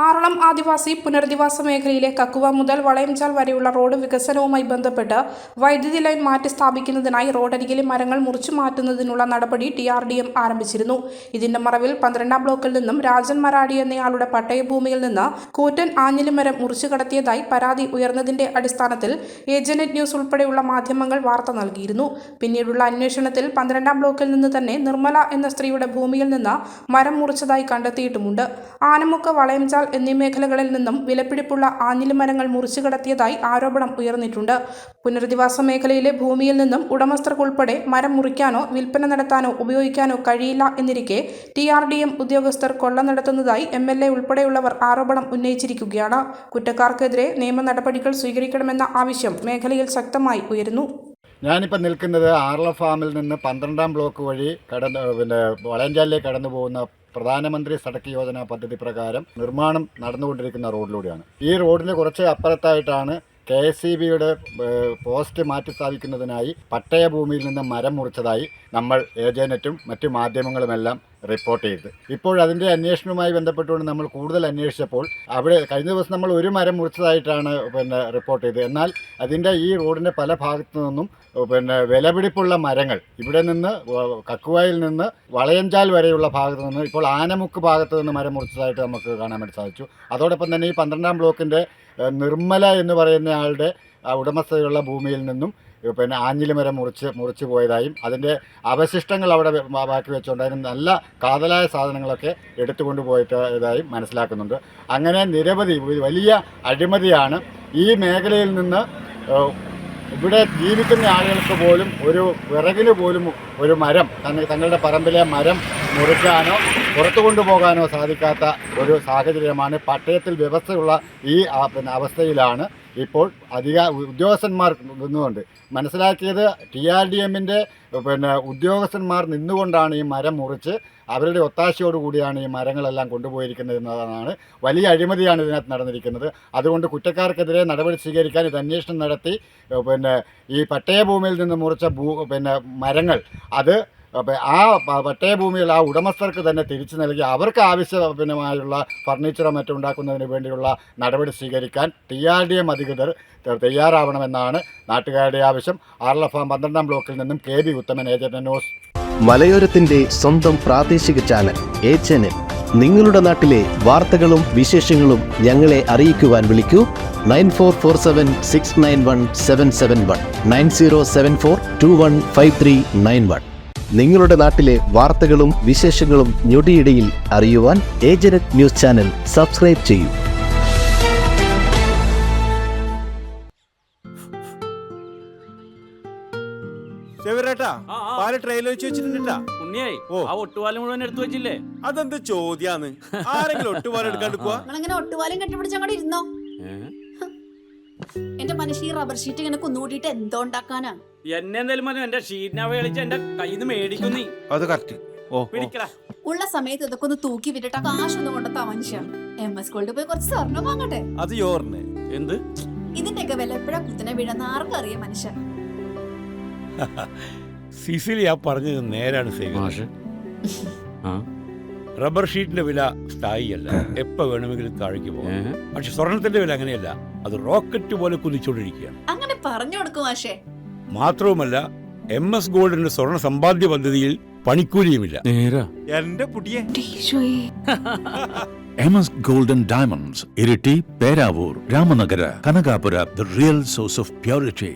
ആറളം ആദിവാസി പുനരധിവാസ മേഖലയിലെ കക്കുവ മുതൽ വളയംചാൽ വരെയുള്ള റോഡ് വികസനവുമായി ബന്ധപ്പെട്ട് വൈദ്യുതി ലൈൻ മാറ്റി സ്ഥാപിക്കുന്നതിനായി റോഡരികിലെ മരങ്ങൾ മുറിച്ചു മാറ്റുന്നതിനുള്ള നടപടി TRDM ആരംഭിച്ചിരുന്നു. ഇതിന്റെ മറവിൽ 12ാം ബ്ലോക്കിൽ നിന്നും രാജൻ മരാടി എന്നയാളുടെ പട്ടയഭൂമിയിൽ നിന്ന് കൂറ്റൻ ആഞ്ഞിലിമരം മുറിച്ചു കടത്തിയതായി പരാതി ഉയർന്നതിന്റെ അടിസ്ഥാനത്തിൽ ഏജന്റ് ന്യൂസ് ഉൾപ്പെടെയുള്ള മാധ്യമങ്ങൾ വാർത്ത നൽകിയിരുന്നു. പിന്നീടുള്ള അന്വേഷണത്തിൽ 12ാം ബ്ലോക്കിൽ നിന്ന് തന്നെ നിർമ്മല എന്ന സ്ത്രീയുടെ ഭൂമിയിൽ നിന്ന് മരം മുറിച്ചതായി കണ്ടെത്തിയിട്ടുമുണ്ട്. ആനമുക്ക്, വളയംചാൽ എന്നീ മേഖലകളിൽ നിന്നും വിലപിടിപ്പുള്ള ആഞ്ഞിലിമരങ്ങൾ മുറിച്ചു കടത്തിയതായി ആരോപണം ഉയർന്നിട്ടുണ്ട്. പുനരധിവാസ മേഖലയിലെ ഭൂമിയിൽ നിന്നും ഉടമസ്ഥർക്കുൾപ്പെടെ മരം മുറിക്കാനോ വിൽപ്പന നടത്താനോ ഉപയോഗിക്കാനോ കഴിയില്ല എന്നിരിക്കെ TRDM ഉദ്യോഗസ്ഥർ കൊള്ള നടത്തുന്നതായി MLA ഉൾപ്പെടെയുള്ളവർ ആരോപണം ഉന്നയിച്ചിരിക്കുകയാണ്. കുറ്റക്കാർക്കെതിരെ നിയമ നടപടികൾ സ്വീകരിക്കണമെന്ന ആവശ്യം മേഖലയിൽ ശക്തമായി ഉയരുന്നു. ഞാനിപ്പോൾ നിൽക്കുന്നത് ആറളം ഫാമിൽ നിന്ന് 12ാം ബ്ലോക്ക് വഴി വളയംചാലിലേക്ക് കടന്നു പോകുന്ന പ്രധാനമന്ത്രി സടക്ക് യോജന പദ്ധതി പ്രകാരം നിർമ്മാണം നടന്നുകൊണ്ടിരിക്കുന്ന റോഡിലൂടെയാണ്. ഈ റോഡിന് കുറച്ച് അപ്പുറത്തായിട്ടാണ് KSEBയുടെ പോസ്റ്റ് മാറ്റി സ്ഥാപിക്കുന്നതിനായി പട്ടയഭൂമിയിൽ നിന്ന് മരം മുറിച്ചതായി നമ്മൾ ഏജന്റും മറ്റു മാധ്യമങ്ങളുമെല്ലാം റിപ്പോർട്ട് ചെയ്തത്. ഇപ്പോൾ അതിൻ്റെ അന്വേഷണവുമായി ബന്ധപ്പെട്ടുകൊണ്ട് നമ്മൾ കൂടുതൽ അന്വേഷിച്ചപ്പോൾ അവിടെ കഴിഞ്ഞ ദിവസം നമ്മൾ ഒരു മരം മുറിച്ചതായിട്ടാണ് റിപ്പോർട്ട് ചെയ്തത്. എന്നാൽ അതിൻ്റെ ഈ റോഡിൻ്റെ പല ഭാഗത്തു നിന്നും വിലപിടിപ്പുള്ള മരങ്ങൾ ഇവിടെ നിന്ന് കക്കുവയിൽ നിന്ന് വളയംചാൽ വരെയുള്ള ഭാഗത്തു നിന്ന് ഇപ്പോൾ ആനമുക്ക് ഭാഗത്ത് നിന്ന് മരം മുറിച്ചതായിട്ട് നമുക്ക് കാണാൻ വേണ്ടി സാധിച്ചു. അതോടൊപ്പം തന്നെ ഈ 12ാം ബ്ലോക്കിൻ്റെ നിർമ്മല എന്ന് പറയുന്ന ആളുടെ ഉടമസ്ഥതയുള്ള ഭൂമിയിൽ നിന്നും ആഞ്ഞിലിമരം മുറിച്ച് പോയതായും അതിൻ്റെ അവശിഷ്ടങ്ങൾ അവിടെ ബാക്കി വെച്ചുകൊണ്ട് അതിന് നല്ല കാതലായ സാധനങ്ങളൊക്കെ എടുത്തുകൊണ്ട് പോയതായും മനസ്സിലാക്കുന്നുണ്ട്. അങ്ങനെ നിരവധി വലിയ അഴിമതിയാണ് ഈ മേഖലയിൽ നിന്ന്. ഇവിടെ ജീവിക്കുന്ന ആളുകൾക്ക് പോലും ഒരു വിറകിന് പോലും ഒരു മരം തങ്ങളുടെ പറമ്പിലെ മരം മുറിക്കാനോ പുറത്തു കൊണ്ടുപോകാനോ സാധിക്കാത്ത ഒരു സാഹചര്യമാണ്. പട്ടയത്തിൽ വ്യവസ്ഥയുള്ള ഈ അവസ്ഥയിലാണ് ഇപ്പോൾ ഉദ്യോഗസ്ഥന്മാർ നിന്നുകൊണ്ട് മനസ്സിലാക്കിയത്. TRDMൻ്റെ ഉദ്യോഗസ്ഥന്മാർ നിന്നുകൊണ്ടാണ് ഈ മരം മുറിച്ച് അവരുടെ ഒത്താശയോടുകൂടിയാണ് ഈ മരങ്ങളെല്ലാം കൊണ്ടുപോയിരിക്കുന്നത് എന്നതാണ്. വലിയ അഴിമതിയാണ് ഇതിനകത്ത് നടന്നിരിക്കുന്നത്. അതുകൊണ്ട് കുറ്റക്കാർക്കെതിരെ നടപടി സ്വീകരിക്കാൻ ഇത് അന്വേഷണം നടത്തി ഈ പട്ടയഭൂമിയിൽ നിന്ന് മുറിച്ച മരങ്ങൾ അത് ആ പട്ടയഭൂമിയിൽ ആ ഉടമസ്ഥർക്ക് തന്നെ തിരിച്ചു നൽകി അവർക്ക് ആവശ്യമായുള്ള ഫർണിച്ചറോ മറ്റും ഉണ്ടാക്കുന്നതിന് വേണ്ടിയുള്ള നടപടി സ്വീകരിക്കാൻ TRDM അധികൃതർ തയ്യാറാവണമെന്നാണ് നാട്ടുകാരുടെ ആവശ്യം. ആറളം ഫാം 12ാം ബ്ലോക്കിൽ നിന്നും KB ഉത്തമൻ, ഏജന്റ് ന്യൂസ്. മലയോരത്തിന്റെ സ്വന്തം പ്രാദേശിക ചാനൽ AChannel. നിങ്ങളുടെ നാട്ടിലെ വാർത്തകളും വിശേഷങ്ങളും ഞങ്ങളെ അറിയിക്കുവാൻ വിളിക്കൂ 9447691771 9074215391. നിങ്ങളുടെ നാട്ടിലെ വാർത്തകളും വിശേഷങ്ങളും ഞൊടിയിടയിൽ അറിയുവാൻ ഏജന്റ് ന്യൂസ് ചാനൽ സബ്സ്ക്രൈബ് ചെയ്യൂ. അതെന്ത് ചോദ്യാന്ന്? ആരെങ്കിലും ഒട്ടുപാലം എടുക്കാണ്ട് പോവാ? ഒട്ടുപാലം കെട്ടിപ്പിടിച്ച് അങ്ങോട്ട് ഇരുന്നോ. എന്റെ മനുഷ്യ റബ്ബർ ഷീറ്റ് ഇങ്ങനെ കുന്നുകൂട്ടിട്ട് എന്തോ ഉണ്ടാക്കാനാ? എന്നെ എന്തായാലും മതി. എന്റെ ഷീറ്റിനെ കളിച്ച് എന്റെ കയ്യിൽ നിന്ന് മേടിക്കുന്നീ. അത് കറക്റ്റ്. ഉള്ള സമയത്ത് ഇതൊക്കെ ഒന്ന് തൂക്കി വിട്ടിട്ട് കാശൊന്നും കൊണ്ടെത്താ മനുഷ്യ. MS Gold പോയി കുറച്ച് സ്വർണ്ണം വാങ്ങട്ടെ. അത് യോറിന് എന്ത്? ഇതിന്റെയൊക്കെ വില എപ്പോഴാ കുത്തിനെ വീഴുന്ന ആർക്കും അറിയാം മനുഷ്യ. സിസിലി ആ പറഞ്ഞത് നേരാണ് സേവ്യർ. റബ്ബർ ഷീറ്റിന്റെ വില സ്ഥായിയല്ല, എപ്പോ വേണമെങ്കിലും താഴേക്ക് പോകാം. പക്ഷെ സ്വർണത്തിന്റെ വില അങ്ങനെയല്ല, അത് റോക്കറ്റ് പോലെ കുതിച്ചുകൊണ്ടിരിക്കുകയാണ്. അങ്ങനെ പറഞ്ഞു കൊടുക്കും മാഷേ. മാത്രവുമല്ല MS Goldന്റെ സ്വർണ്ണ സമ്പാദ്യ പദ്ധതിയിൽ പണിക്കൂലിയുമില്ല. എന്റെ പുതിയ MS Gold and Diamonds, Iriti, Peravur, Ramanagara, Kanagapura, the real source of purity.